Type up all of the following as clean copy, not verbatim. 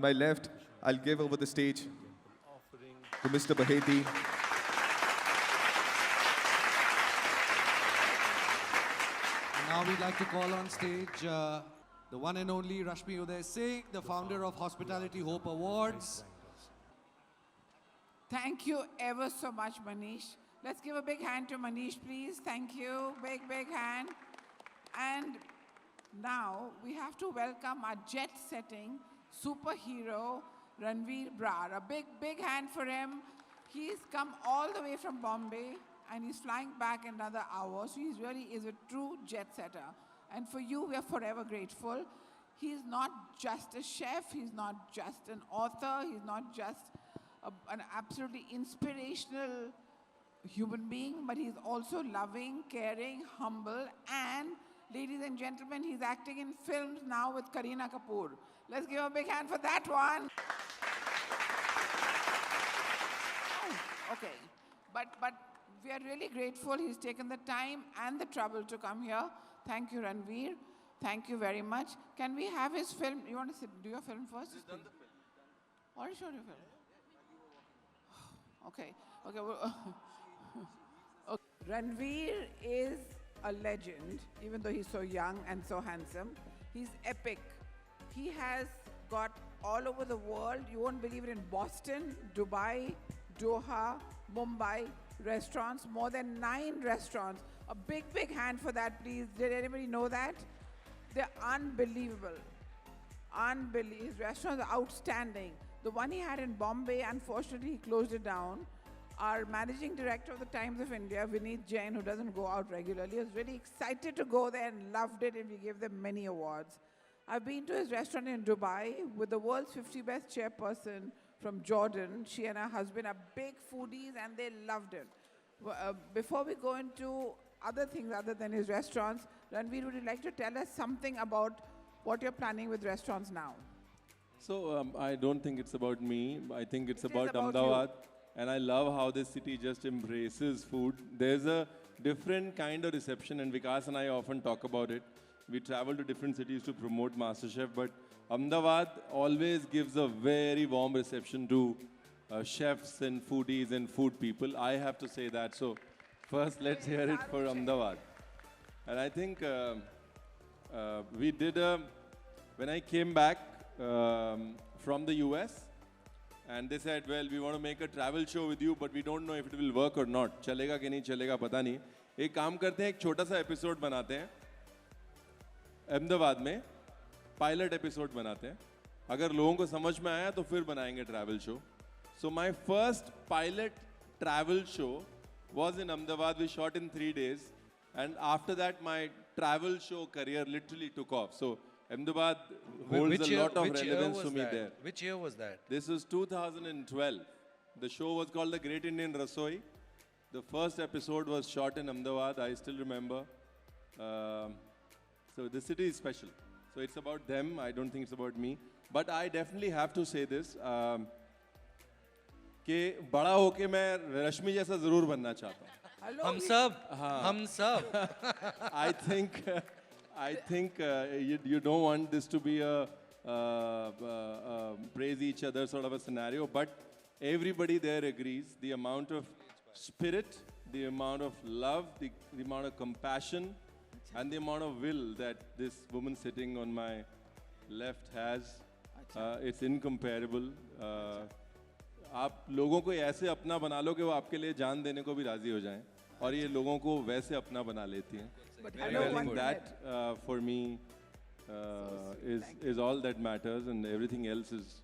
On my left, I'll give over the stage to Mr. Baheti. Now we'd like to call on stage the one and only Rashmi Uday Singh, the founder of Hospitality Hope Awards. Thank you ever so much, Manish. Let's give a big hand to Manish, please. Thank you. Big, big hand. And now we have to welcome our jet-setting superhero, Ranveer Brar. A big, big hand for him. He's come all the way from Bombay and he's flying back in another hour. So he really is a true jet-setter. And for you, we are forever grateful. He's not just a chef. He's not just an author. He's not just an absolutely inspirational human being, but he's also loving, caring, humble, and ladies and gentlemen, he's acting in films now with Kareena Kapoor. Let's give a big hand for that one. Oh, okay, but we are really grateful he's taken the time and the trouble to come here. Thank you, Ranveer. Thank you very much. Can we have his film? You want to do your film first? He's done the film. Already showed your film. Okay. Well, okay. Ranveer is a legend, even though he's so young and so handsome. He's epic. He has got all over the world. You won't believe it, in Boston, Dubai, Doha, Mumbai, restaurants, more than 9 restaurants. A big, big hand for that, please. Did anybody know that? They're unbelievable. His restaurants are outstanding. The one he had in Bombay, unfortunately, he closed it down. Our managing director of the Times of India, Vineet Jain, who doesn't go out regularly, was really excited to go there and loved it, and we gave them many awards. I've been to his restaurant in Dubai with the world's 50 best chairperson from Jordan. She and her husband are big foodies, and they loved it. Before we go into other things other than his restaurants, Ranveer, would you like to tell us something about what you're planning with restaurants now? So I don't think it's about me. I think it's It is about about Ahmedabad. And I love how this city just embraces food. There's a different kind of reception, and Vikas and I often talk about it. We travel to different cities to promote MasterChef, but Ahmedabad always gives a very warm reception to chefs and foodies and food people. I have to say that. So first, let's hear it for Ahmedabad. And I think we did when I came back from the US, and they said, well, we want to make a travel show with you, but we don't know if it will work or not. चलेगा कि नहीं चलेगा पता नहीं. एक काम करते हैं, एक छोटा सा एपिसोड बनाते हैं अहमदाबाद में, पायलट एपिसोड बनाते हैं. अगर लोगों को समझ में आया तो फिर बनाएंगे travel show. So my first pilot travel show was in Ahmedabad. We shot in 3 days, and after that my travel show career literally took off. So Ahmedabad holds a lot of relevance to me there. Which year was that? This was 2012. The show was called The Great Indian Rasoi. The first episode was shot in Ahmedabad, I still remember. So the city is special. So it's about them, I don't think it's about me. But I definitely have to say this, कि बड़ा होके मैं रश्मि जैसा ज़रूर बनना चाहता हूँ. हम सब. I think you don't want this to be a praise each other sort of a scenario, but everybody there agrees. The amount of spirit, the amount of love, the amount of compassion, and the amount of will that this woman sitting on my left has, it's incomparable. आप लोगों को ऐसे अपना बना लो कि वो आपके लिए जान देने को भी राजी हो जाएं, और ये लोगों को वैसे अपना बना लेती हैं. And I think that for me is all that matters, and everything else is.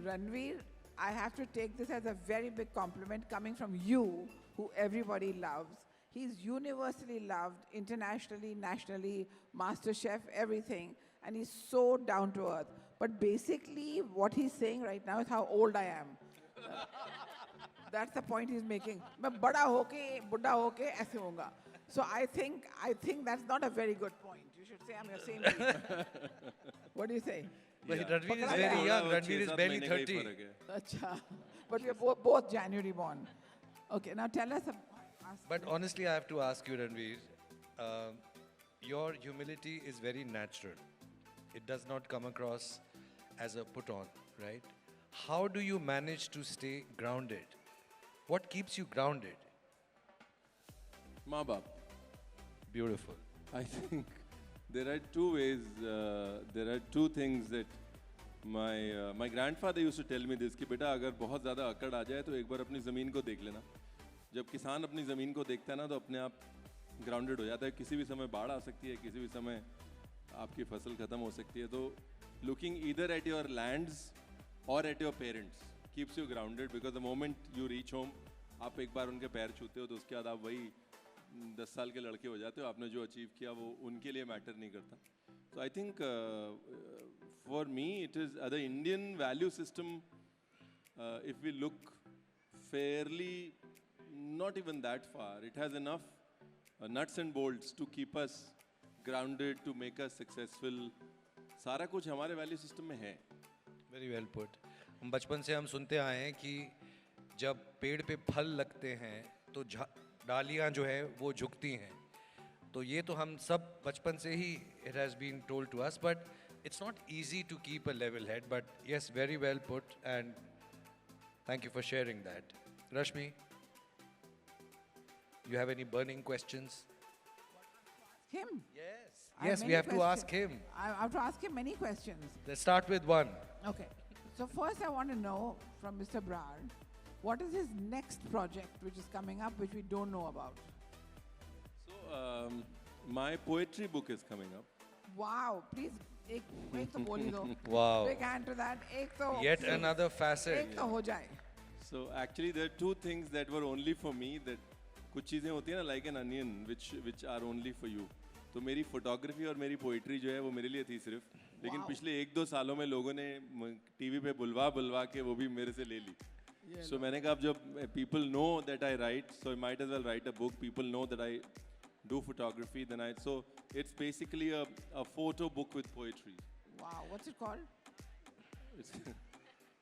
Ranveer, I have to take this as a very big compliment coming from you, who everybody loves. He's universally loved, internationally, nationally, MasterChef, everything, and he's so down to earth. But basically, what he's saying right now is how old I am. That's the point he's making. मैं बड़ा होके, बुढ़ा होके ऐसे होऊंगा. So I think that's not a very good point. You should say I'm your same age. What do you say? But Ranveer is very young. Ranveer is barely 30. Achha. But we are both January born. Okay, now tell us. But honestly, I have to ask you, Ranveer, your humility is very natural. It does not come across as a put on, right? How do you manage to stay grounded? What keeps you grounded? माँ बाप. Beautiful. I think there are two ways, there are two things that my grandfather used to tell me this कि बेटा अगर बहुत ज़्यादा अकड़ आ जाए तो एक बार अपनी ज़मीन को देख लेना. जब किसान अपनी ज़मीन को देखता है ना तो अपने आप ग्राउंडेड हो जाता है. किसी भी समय बाढ़ आ सकती है, किसी भी समय आपकी फसल ख़त्म हो सकती है. तो looking either at your lands or at your parents keeps you grounded because the moment you reach home आप एक बार उनके पैर छूते हो तो उसके बाद आप वही 10 साल के लड़के हो जाते हो. आपने जो अचीव किया वो उनके लिए मैटर नहीं करता. So I think for me it is the Indian value system, if we look fairly, not even that far, it has enough nuts and bolts to keep us grounded, to make us successful. सारा कुछ हमारे value system में है. Very well put. हम बचपन से हम सुनते आए हैं कि जब पेड़ पे फल लगते हैं तो डालियाँ जो है वो झुकती हैं. तो ये तो हम सब बचपन से ही it has been told to us, but it's not easy to keep a level head. But yes, very well put, and thank you for sharing that. Rashmi, you have any burning questions? Him? Yes. I have Yes, we many have to ask questions. him. I have to ask him many questions. Let's start with one. Okay. So first I want to know from Mr. Brar, what is his next project which is coming up which we don't know about? So my poetry book is coming up. Wow, please एक तो बोली दो. Wow. Big hand to that. एक तो Yet please. another facet. एक तो हो जाए. So actually there are two things that were only for me, that कुछ चीज़ें होती हैं ना like an onion which are only for you. तो मेरी फोटोग्राफी और मेरी पोइट्री जो है वो मेरे लिए थी सिर्फ, लेकिन Wow. पिछले 1-2 सालों में लोगों ने टीवी पे बुलवा के वो भी मेरे से ले ली. So मैंने कहा अब जब people know that I write, so I might as well write a book. People know that I do photography, so it's basically a photo book with poetry. Wow, what's it called?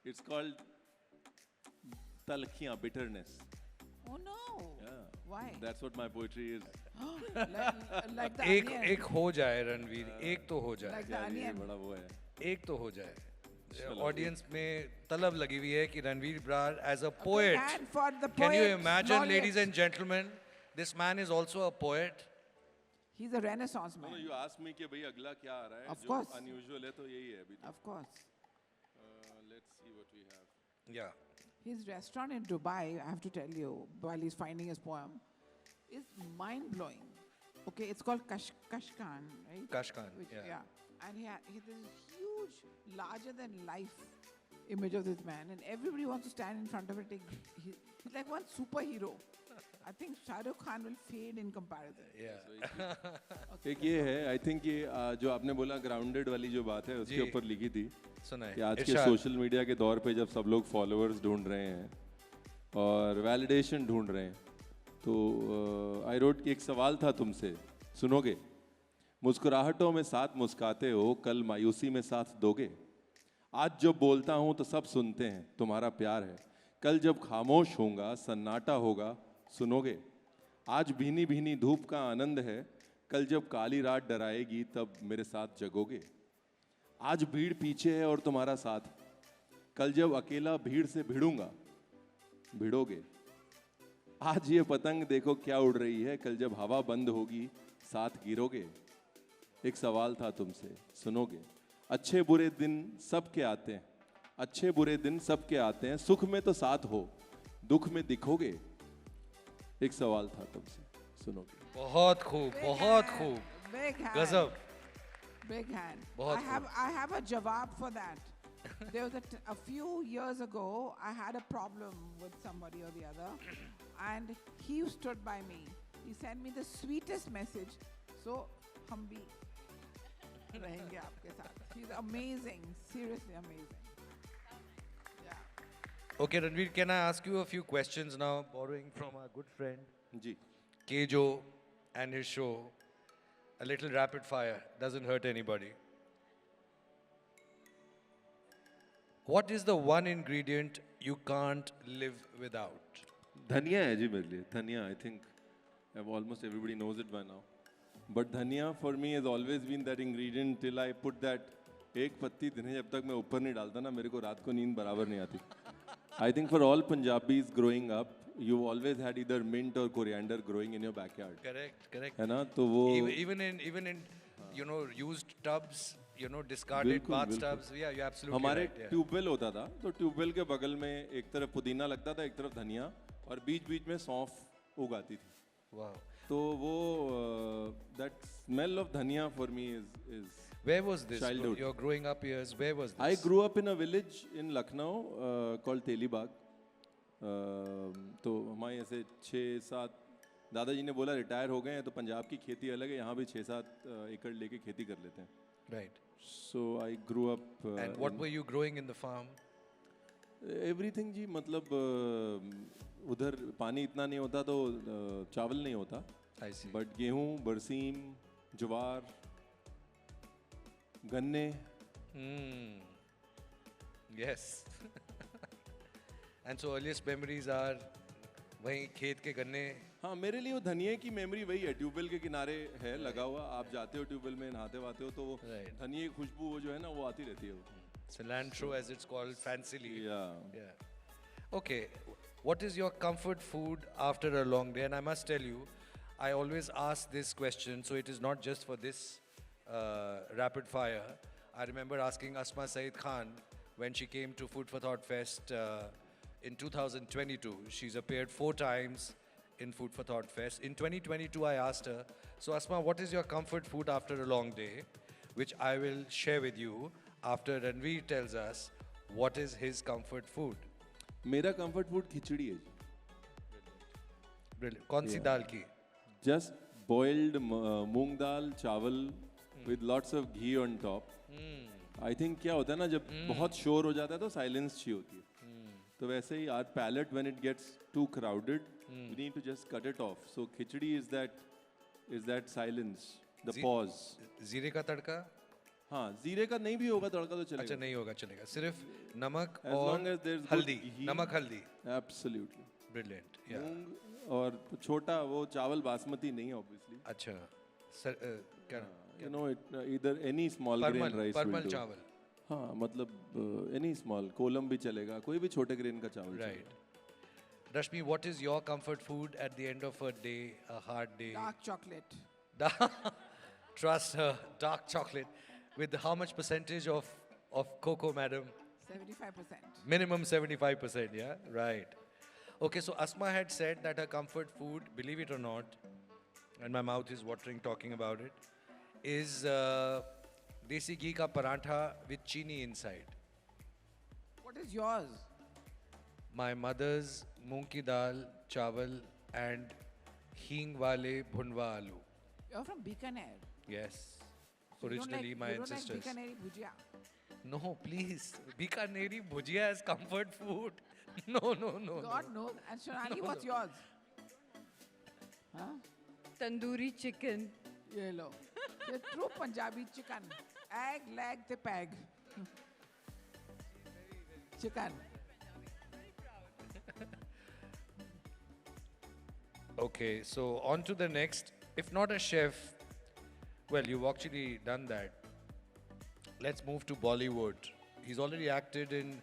It's called Talkhiyan, bitterness. Oh no. Yeah. Why? That's what my poetry is. like the एक onion. एक हो जाए रणवीर, एक तो हो जाए, Like the यार ये onion. बड़ा वो है. एक तो हो जाए. चलो. ऑडियंस में तलब लगी हुई है कि Ranveer Brar as a Big poet. hand for the Can you poet imagine, laureate. ladies and gentlemen, this man is also a poet. He's a renaissance No, man. you asked me कि भाई अगला क्या आ रहा है. Of जो course. unusual है तो यही है अभी तक. Of course. Let's see what we have. Yeah. His restaurant in Dubai, I have to tell you, while he's finding his poem, is mind-blowing. Okay, it's called Kashkan, right? Kashkan, Which- yeah. And he there's a huge, larger-than-life image of this man, and everybody wants to stand in front of it. He's like one superhero. I think Shah Rukh Khan will fade in comparison. Yeah. एक ये है, I think ये जो आपने बोला grounded वाली जो बात है उसके जी. ऊपर लिखी थी सुनाए. कि आज के इरशाद. सोशल मीडिया के दौर पे जब सब लोग फॉलोअर्स ढूंढ रहे हैं और वैलिडेशन ढूंढ रहे हैं, तो आई रोट एक सवाल था तुमसे, सुनोगे? मुस्कुराहटों में साथ मुस्काते हो, कल मायूसी में साथ दोगे? आज जब बोलता हूँ तो सब सुनते हैं, तुम्हारा प्यार है. कल जब खामोश होगा, सन्नाटा होगा, सुनोगे? आज भीनी भीनी धूप का आनंद है, कल जब काली रात डराएगी तब मेरे साथ जगोगे? आज भीड़ पीछे है और तुम्हारा साथ, कल जब अकेला भीड़ से भिड़ूंगा, भिड़ोगे? आज ये पतंग देखो क्या उड़ रही है, कल जब हवा बंद होगी साथ गिरोगे? एक सवाल था तुमसे, सुनोगे? अच्छे बुरे दिन सबके आते हैं, अच्छे बुरे दिन सबके आते हैं, सुख में तो साथ हो, दुख में दिखोगे? एक सवाल था तुमसे, सुनोगे? बहुत खूब, बहुत खूब. Big hand. गजब. Big hand. बहुत I have a jawab for that. There was a few years ago, I had a problem with somebody or the other, and he stood by me. He sent me the sweetest message. So, हम भी रहेंगे आपके साथ. He's amazing, seriously amazing. Yeah. Okay, Ranveer, can I ask you a few questions now, borrowing from our good friend ji. Kejo and his show? A little rapid fire, doesn't hurt anybody. What is the one ingredient you can't live without? धनिया है जी मेरे लिए. धनिया, I think almost everybody knows it by now. But dhania for me has always been that ingredient till I put that एक पत्ती दिन जब तक मैं ऊपर नहीं डालता ना मेरे को रात को नींद बराबर नहीं आती. I think for all Punjabis growing up, you always had either mint or coriander growing in your backyard. Correct, correct. है ना? तो वो Even in you know used tubs, you know discarded बिल्कुल, bath बिल्कुल. tubs. Yeah, you're absolutely हमारे right. Yeah. Tubewell होता था तो ट्यूबवेल के बगल में एक तरफ पुदीना लगता था एक तरफ धनिया और बीच बीच में सौंफ उगाती थी. Wow. तो वो that smell of dhania for me is Where was this? Childhood. Your growing up years. Where was this? I grew up in a village in Lucknow called Telibag. तो हमारे ऐसे 6-7 दादाजी ने बोला रिटायर हो गए हैं तो पंजाब की खेती अलग है यहाँ भी 6-7 एकड़ लेके खेती कर लेते हैं. Right. So I grew up. And what were you growing in the farm? Everything जी मतलब उधर पानी इतना नहीं होता तो चावल नहीं होता. I see. बट गेहूँ बरसीम ज्वार गन्ने. Yes. And so earliest memories are वहीं खेत के गन्ने. हाँ मेरे लिए वो धनिया की मेमोरी वही है. ट्यूबवेल के किनारे है लगा हुआ. आप जाते हो ट्यूबवेल में नहाते वाते हो तो वो Right. धनिया की खुशबू वो जो है ना वो आती रहती है. Cilantro as it's called fancily. Yeah. Yeah. Okay. What is your comfort food after a long day? And I must tell you, I always ask this question, so it is not just for this rapid fire. I remember asking Asma Saeed Khan when she came to Food for Thought Fest in 2022. She's appeared 4 times in Food for Thought Fest. In 2022, I asked her, so Asma, what is your comfort food after a long day? Which I will share with you after Ranveer tells us what is his comfort food. मेरा comfort food खिचड़ी है. Brilliant. कौन सी दाल की? Just boiled मूंग दाल चावल with lots of ghee on top. I think क्या होता है ना जब बहुत शोर हो जाता है तो साइलेंस चाहिए होती है. तो वैसे ही our palate when it gets too crowded we need to just cut it off. So khichdi is that silence the pause. जीरे का तड़का? हाँ जीरे का नहीं भी होगा तड़का तो चलेगा. अच्छा नहीं होगा चलेगा. सिर्फ नमक As long as और there's good हल्दी. ghee. नमक हल्दी. एब्सोल्युटली. Brilliant. Yeah. मूंग और छोटा वो चावल बासमती नहीं ऑब्वियसली. अच्छा. सर, क्या? यू नो इधर एनी स्मॉल ग्रेन राइस परमल चावल. हाँ मतलब एनी स्मॉल कोलम भी चलेगा कोई भी छोटे ग्रेन का चावल. Right. Rashmi, what is your comfort food at the end of a day, a hard day? Dark chocolate. Trust her, dark chocolate. With how much percentage of cocoa, madam? 75%. Minimum 75%, yeah? Right. Okay, so Asma had said that her comfort food, believe it or not, and my mouth is watering talking about it, is desi ghee ka parantha with chini inside. What is yours? My mother's moong ki dal, chawal, and hing wale bhunwa aloo. You're from Bikaner. Yes. So you don't Originally like, my you don't ancestors. like Bikaneri bhujia. No, please. Bikaneri bhujia is comfort food. No. God knows. And Shonali, what's yours? Huh? Tandoori chicken. Ye lo. The true Punjabi chicken. Egg, leg, the peg. Chicken. Okay, so on to the next. If not a chef, well, you've actually done that. Let's move to Bollywood. He's already acted in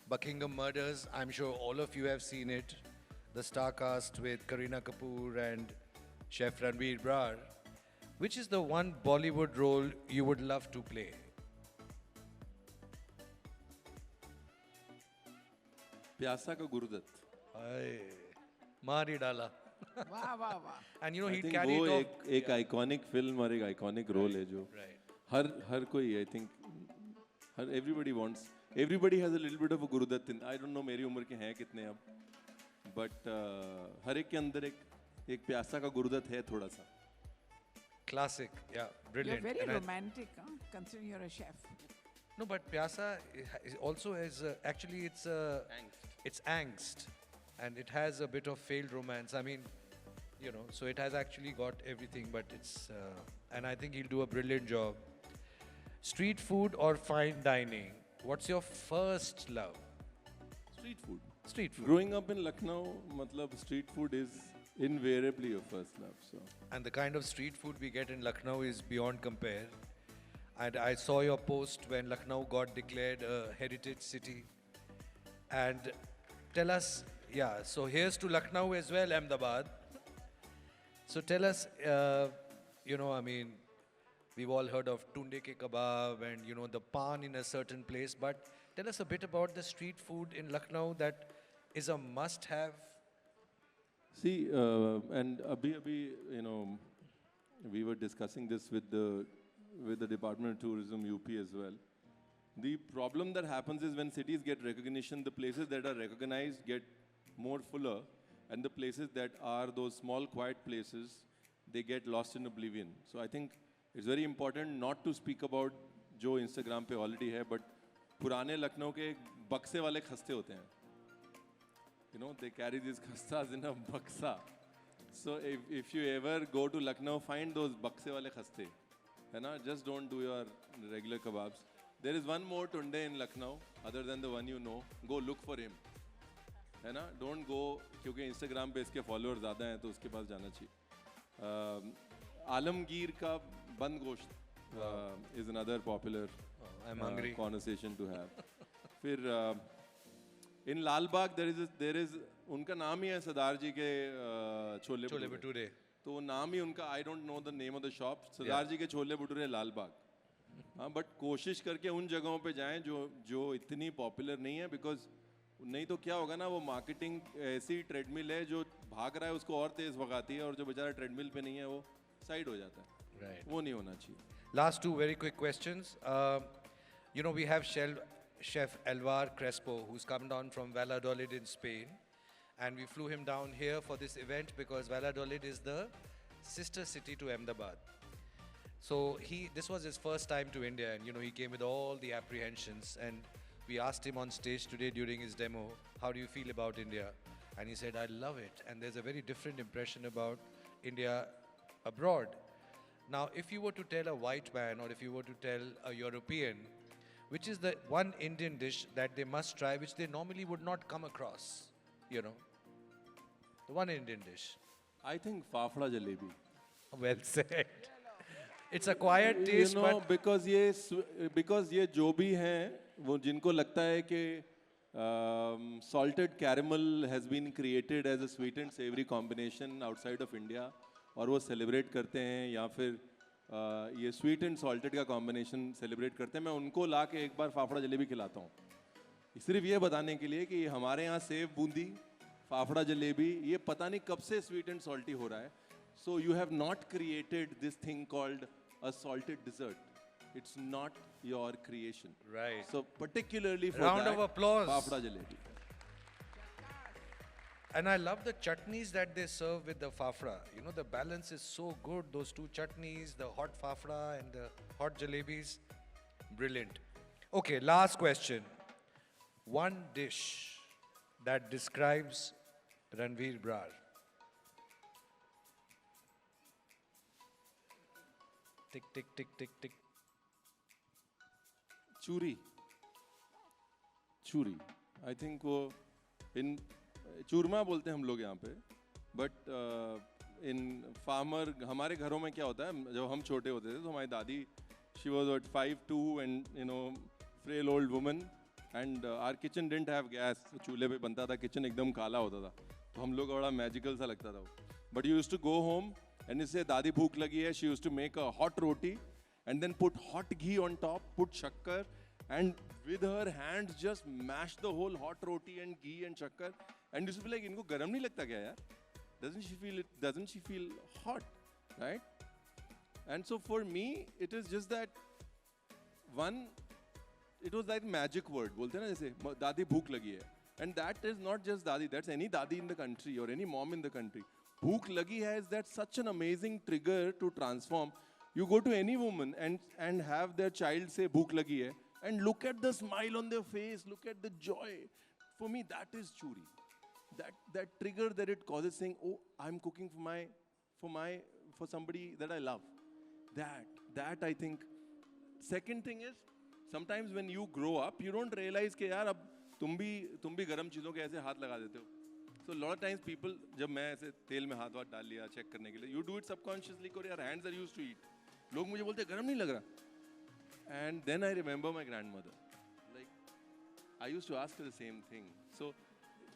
Buckingham Murders. I'm sure all of you have seen it. The star cast with Kareena Kapoor and Chef Ranveer Brar. Which is the one Bollywood role you would love to play? प्यासा का Gurudatt. Mari Dala. Wow, wow, wow. And you know, I he think carried वो off. एक iconic film और एक iconic role है जो Right. हर कोई आई थिंक हर everybody has a little bit of a Guru Dutt in. I don't know मेरी उम्र के हैं कितने अब बट हर एक के अंदर एक प्यासा का गुरुदत्त है थोड़ा सा. Classic. Yeah, You're brilliant. very And I- romantic, huh? Considering you're a chef. No, but Pyasa also is actually it's angst, and it has a bit of failed romance. I mean, you know, so it has actually got everything, but it's and I think he'll do a brilliant job. Street food or fine dining? What's your first love? Street food. Street food. Growing up in Lucknow, मतलब street food is invariably your first love. So And the kind of street food we get in Lucknow is beyond compare. And I saw your post when Lucknow got declared a heritage city. And tell us, yeah, so here's to Lucknow as well, Ahmedabad. So tell us, you know, I mean, we've all heard of tunde ke kebab and, you know, the pan in a certain place. But tell us a bit about the street food in Lucknow that is a must-have. See, and abhi, you know, we were discussing this with the Department of Tourism UP as well. The problem that happens is when cities get recognition, the places that are recognized get more fuller, and the places that are those small, quiet places, they get lost in oblivion. So I think it's very important not to speak about जो Instagram पे already है, but पुराने लखनऊ के बक्से वाले खस्ते होते हैं. You know, they carry these khastas in a baksa. So if you ever go to Lucknow, find those bakse wale khaste. You know, just don't do your regular kebabs. There is one more tunde in Lucknow, other than the one you know. Go look for him. है ना? Don't go, क्योंकि Instagram पे इसके followers ज़्यादा हैं, तो उसके पास जाना चाहिए. आलमगीर का बंद गोश्त is another popular I'm hungry. conversation to have. फिर in Lal Bagh there is उनका नाम ही है सरदार जी के छोले भटूरे. तो वो नाम ही उनका, I don't know the name of the shop, सरदार जी के छोले भटूरे लाल बाग. हाँ, बट कोशिश करके उन जगहों पे जाएं जो इतनी पॉपुलर नहीं है, बिकॉज नहीं तो क्या होगा ना, वो मार्केटिंग ऐसी ट्रेडमिल है जो भाग रहा है उसको और तेज भगाती है, और जो बेचारा ट्रेडमिल पे नहीं है वो साइड हो जाता है. Right. वो नहीं होना चाहिए. Last two very quick questions. You know, we have Chef Elvar Crespo, who's come down from Valladolid in Spain. And we flew him down here for this event because Valladolid is the sister city to Ahmedabad. So this was his first time to India, and you know, he came with all the apprehensions. And we asked him on stage today during his demo, how do you feel about India? And he said, I love it. And there's a very different impression about India abroad. Now, if you were to tell a white man, or if you were to tell a European, which is the one Indian dish that they must try, which they normally would not come across, you know, the one Indian dish. I think fafda jalebi. Well said. It's a quiet taste, you know, but because ये जो भी हैं, वो जिनको लगता है कि salted caramel has been created as a sweet and savory combination outside of India, और वो celebrate करते हैं, या फिर ये sweet and salted का combination celebrate करते हैं, मैं उनको ला के एक बार फाफड़ा जलेबी खिलाता हूँ, सिर्फ ये बताने के लिए कि हमारे यहाँ सेव बूंदी, फाफड़ा जलेबी, ये पता नहीं कब से sweet and salty हो रहा है. So you have not created this thing called a salted dessert. It's not your creation. right. So particularly for Round that, of applause. fafda jalebi. And I love the chutneys that they serve with the fafda. You know, the balance is so good. Those two chutneys, the hot fafda and the hot jalebis, brilliant. Okay, last question. One dish that describes Ranveer Brar. Tick, tick, tick, tick, tick. Churi. Churi. I think वो in चूरमा बोलते हैं हम लोग यहाँ पे, but in farmer, हमारे घरों में क्या होता है, जब हम छोटे होते थे तो हमारी दादी, she was what 5'2" and you know frail old woman, and our kitchen didn't have gas, चूल्हे पे बनता था, kitchen एकदम काला होता था, तो हम लोग को बड़ा magical सा लगता था वो. But you used to go home and इससे दादी भूख लगी है, she used to make a hot roti and then put hot ghee on top, put shakkar, and with her hands just mash the whole hot roti and ghee and shakkar, and used to be like, इनको गरम नहीं लगता क्या यार? Doesn't she feel it? Doesn't she feel hot, right? And so for me, it is just that one. It was like magic word. बोलते हैं ना जैसे दादी भूख लगी है, and that is not just dadi. That's any dadi in the country or any mom in the country. Bhook lagi hai is that such an amazing trigger to transform. You go to any woman and have their child say bhook lagi hai, and look at the smile on their face, look at the joy. For me, that is churi. That trigger that it causes, saying, oh, I'm cooking for somebody that I love. That I think. Second thing is, sometimes when you grow up, you don't realize कि यार अब तुम भी गरम चीज़ों के ऐसे हाथ लगा देते हो. So a lot of times people, जब मैं ऐसे तेल में हाथ डाल लिया चेक करने के लिए, you do it subconsciously because your hands are used to eat. लोग मुझे बोलते हैं गरम नहीं लग रहा. And then I remember my grandmother. Like, I used to ask her the same thing. So,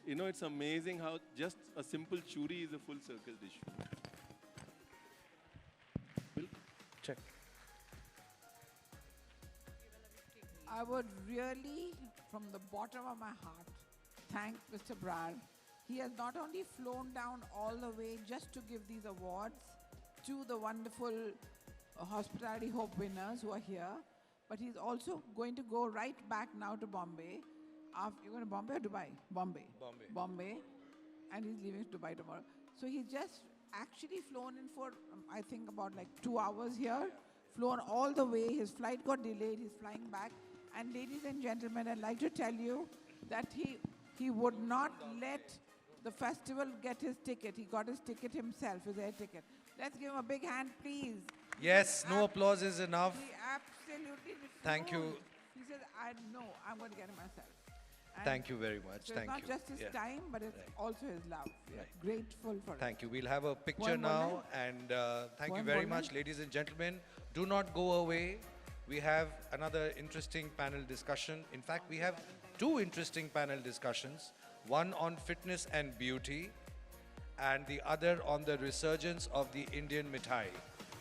you know, it's amazing how just a simple churi is a full circle dish. Check. I would really, from the bottom of my heart, thank Mr. Brar. He has not only flown down all the way just to give these awards to the wonderful Hospitality Hope winners who are here, but he's also going to go right back now to Bombay. You're going to Bombay or Dubai? Bombay. Bombay. Bombay. And he's leaving to Dubai tomorrow. So he's just actually flown in for, I think, about like 2 hours here. Flown all the way. His flight got delayed. He's flying back. And ladies and gentlemen, I'd like to tell you that he would not let the festival get his ticket. He got his ticket himself, his air ticket. Let's give him a big hand, please. Yes, no applause is enough. He absolutely refused. Thank you. He said, I'm going to get it myself. And Thank you very much. so Thank it's you. not just his Yeah. time, but it's also his love. We are Right. grateful for it. Thank you. We'll have a picture One now. moment. And thank you One very moment. much, ladies and gentlemen. Do not go away. We have another interesting panel discussion. In fact, we have two interesting panel discussions. One on fitness and beauty, and the other on the resurgence of the Indian mithai.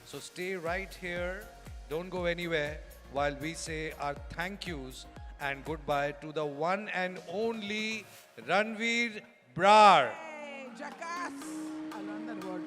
So stay right here. Don't go anywhere while we say our thank yous and goodbye to the one and only Ranveer Brar. Hey, jackass! I learned that word.